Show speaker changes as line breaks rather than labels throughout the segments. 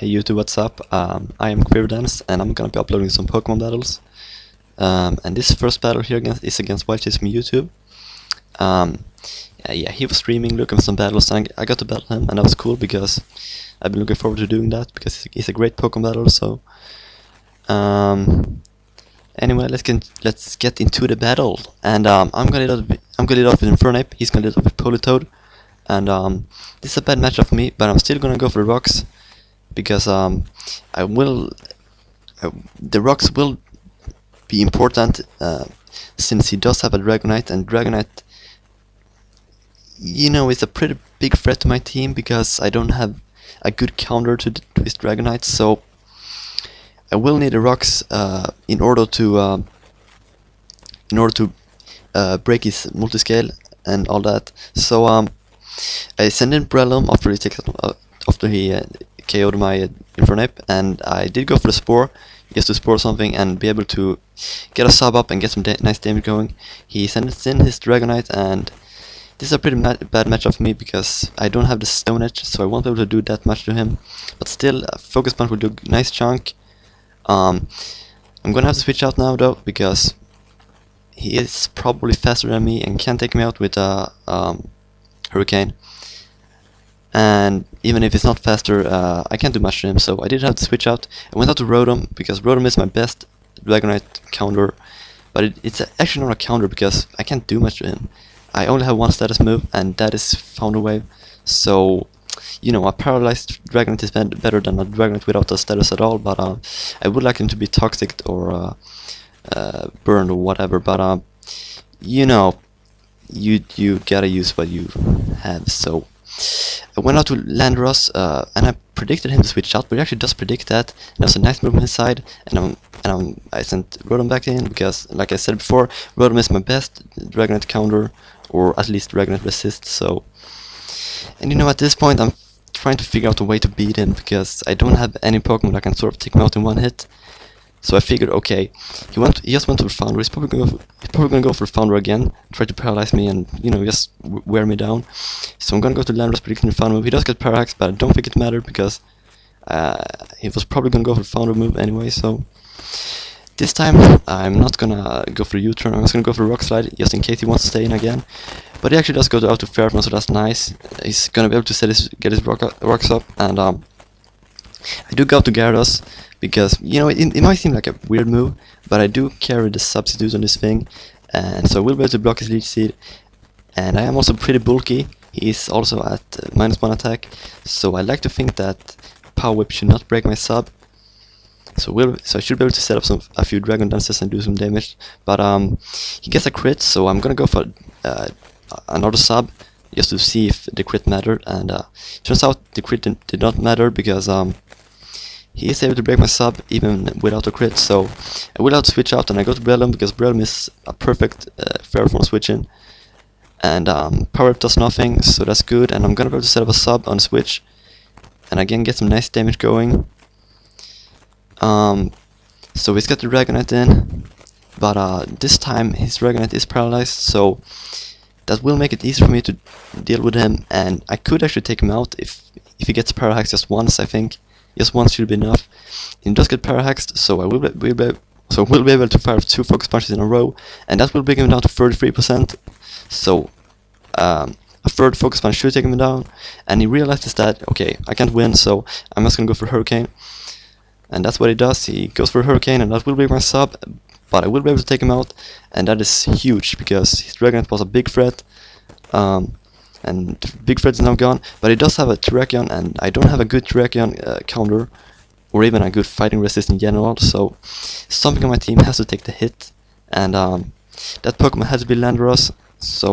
Hey YouTube, what's up? I am QuiverDance and I'm gonna be uploading some Pokemon battles. And this first battle here is against WileChase from YouTube. Yeah, he was streaming, looking for some battles, and I got to battle him, and that was cool because I've been looking forward to doing that because he's a great Pokemon battle. So, anyway, let's get into the battle. And I'm gonna lead off with Infernape. He's gonna lead off with Politoed. And this is a bad matchup for me, but I'm still gonna go for the rocks because the rocks will be important since he does have a Dragonite, and Dragonite, you know, is a pretty big threat to my team because I don't have a good counter to his Dragonite. So I will need the rocks in order to break his multiscale and all that. So I sent in Breloom after he KO'd my Infernape, and I did go for the Spore just to spore something and be able to get a sub up and get some nice damage going. He sent in his Dragonite, and this is a pretty bad matchup for me because I don't have the Stone Edge, so I won't be able to do that much to him. But still, Focus Punch will do a nice chunk. I'm gonna have to switch out now though because he is probably faster than me and can take me out with a Hurricane. And even if it's not faster, I can't do much to him, so I did have to switch out. I went out to Rotom because Rotom is my best Dragonite counter, but it's actually not a counter because I can't do much to him. I only have one status move, and that is Founder Wave. So, you know, a paralyzed Dragonite is better than a Dragonite without a status at all. But I would like him to be toxic or burned or whatever. But you know, you gotta use what you have. So I went out to Landros, and I predicted him to switch out, but he actually does predict that, and that was a nice move on his side. And I sent Rotom back in because, like I said before, Rotom is my best Dragonite counter, or at least Dragonite resist. So, and you know, at this point I'm trying to figure out a way to beat him because I don't have any Pokemon that can sort of take him out in one hit. So I figured, okay, he just went to the Founder. He's probably gonna go for the Founder again, try to paralyze me and, you know, just wear me down. So I'm gonna go to Landros predicting the Founder move. He does get Parallax, but I don't think it mattered because he was probably gonna go for the Founder move anyway. So this time I'm not gonna go for a U-turn. I'm just gonna go for a Rock Slide just in case he wants to stay in again. But he actually does go out to Fairphone, so that's nice. He's gonna be able to get his rocks up, and I do go out to Gyarados. Because, you know, it might seem like a weird move, but I do carry the substitute on this thing, and so I will be able to block his Leech Seed. And I am also pretty bulky. He is also at -1 attack, so I like to think that Power Whip should not break my sub. So I should be able to set up a few Dragon Dances and do some damage. But he gets a crit, so I'm gonna go for another sub just to see if the crit mattered. And turns out the crit did not matter because he is able to break my sub even without a crit. So I will have to switch out, and I go to Breloom because Breloom is a perfect Fairphone switch in. And Power Up does nothing, so that's good. And I'm gonna be able to set up a sub on switch, and again get some nice damage going. So he's got the Dragonite in, but this time his Dragonite is paralyzed, so that will make it easier for me to deal with him. And I could actually take him out if he gets paralyzed just once. I think just once should be enough. He does get parahaxed, so we'll be able to fire 2 Focus Punches in a row, and that will bring him down to 33%. So a third Focus Punch should take him down, and he realizes that, okay, I can't win, so I'm just gonna go for Hurricane. And that's what he does. He goes for Hurricane, and that will break my sub, but I will be able to take him out, and that is huge because his Dragonite was a big threat. And Big Fred is now gone, but he does have a Terrakion, and I don't have a good Terrakion counter, or even a good fighting resist in general, so something on my team has to take the hit, and that Pokemon has to be Landros. So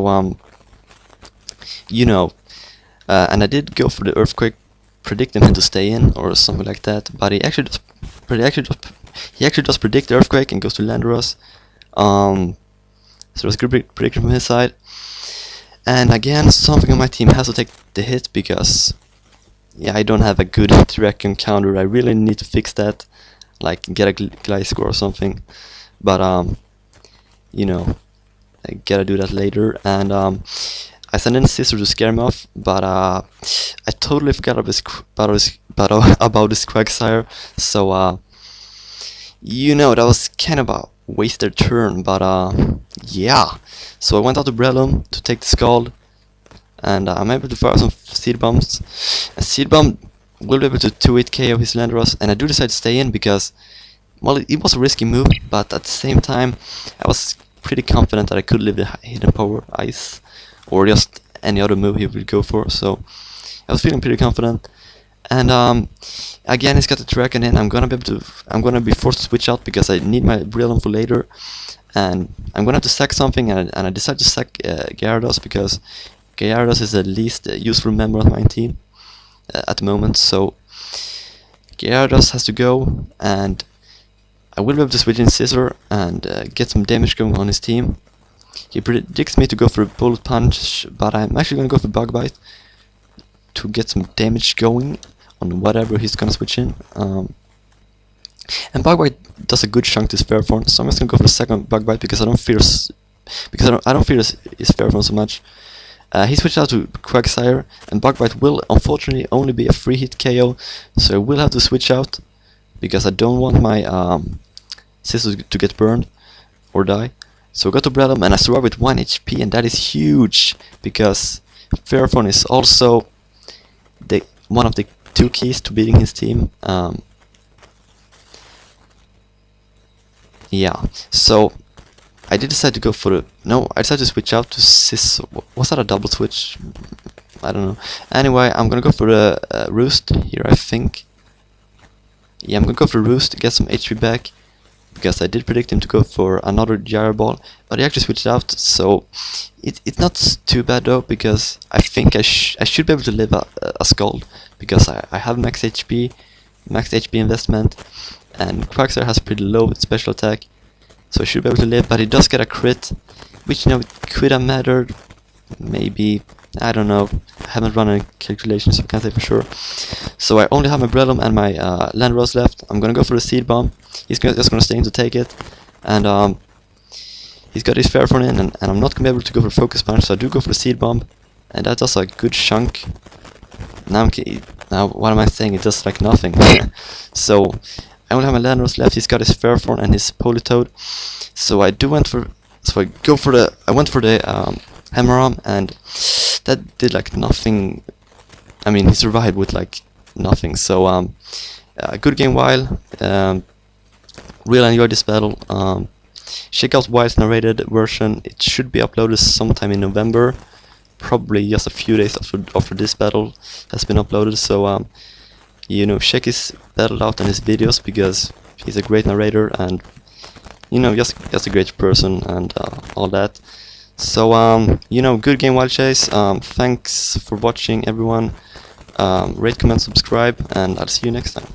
you know, and I did go for the Earthquake, predicting him to stay in or something like that, but he actually does predict the Earthquake and goes to Landros. So it's a good prediction from his side. And again, something on my team has to take the hit because, yeah, I don't have a good Terrakion counter. I really need to fix that, like get a Gliscor or something. But you know, I gotta do that later. And I sent in Scissor to scare him off, but I totally forgot about his Quagsire. So you know, that was kind of a wasted turn, but yeah. So I went out to Breloom to take the Scald, and I'm able to fire some Seed Bombs. A Seed Bomb will be able to 2-hit KO his Landorus, and I do decide to stay in because, well, it was a risky move, but at the same time, I was pretty confident that I could live the Hidden Power Ice, or just any other move he would go for, so I was feeling pretty confident. And again, he's got the Dragon in. I'm gonna be forced to switch out because I need my Breloom for later, and I'm gonna have to sack something, and I decided to sack Gyarados because Gyarados is the least useful member of my team at the moment. So Gyarados has to go, and I will be able to switch in Scissor and get some damage going on his team. He predicts me to go for a Bullet Punch, but I'm actually gonna go for Bug Bite to get some damage going on whatever he's gonna switch in. And Bug Bite does a good chunk to his Fairform, so I'm just gonna go for the second Bug Bite because I don't fear his Fairform so much. He switched out to Quagsire, and Bug Bite will unfortunately only be a 3-hit KO, so I will have to switch out because I don't want my Scissors to get burned or die. So I got to Breloom, and I survive with 1 HP, and that is huge because Fairform is also one of the 2 keys to beating his team. Yeah, so I did decide to go for the... No, I decided to switch out to Scissor. Was that a double switch? I don't know. Anyway, I'm gonna go for the Roost here, I think. Yeah, I'm gonna go for Roost to get some HP back, because I did predict him to go for another Gyro Ball, but he actually switched out, so it's not too bad though, because I think I should be able to live a Scald, because I have max HP investment, and Quagsire has pretty low special attack, so I should be able to live, but he does get a crit, which, you know, could have mattered, maybe, I don't know, I haven't run any calculations, so I can't say for sure. So I only have my Breloom and my Landorus left. I'm gonna go for the Seed Bomb. He's just gonna stay in to take it, and he's got his Fairform in, and I'm not gonna be able to go for Focus Punch, so I do go for the Seed Bomb, and that does a good chunk. Now what am I saying? It does like nothing. So I only have my Landorus left. He's got his Fairform and his Politoed. So I went for the Hammer Arm, and that did like nothing. I mean, he survived with like nothing. So good game, Wile. Really enjoyed this battle. Check out Wile's narrated version. It should be uploaded sometime in November, probably just a few days after this battle has been uploaded. So you know, check his battle out and his videos, because he's a great narrator, and you know, just a great person, and all that. So you know, good game, WileChase. Thanks for watching, everyone. Rate, comment, subscribe, and I'll see you next time.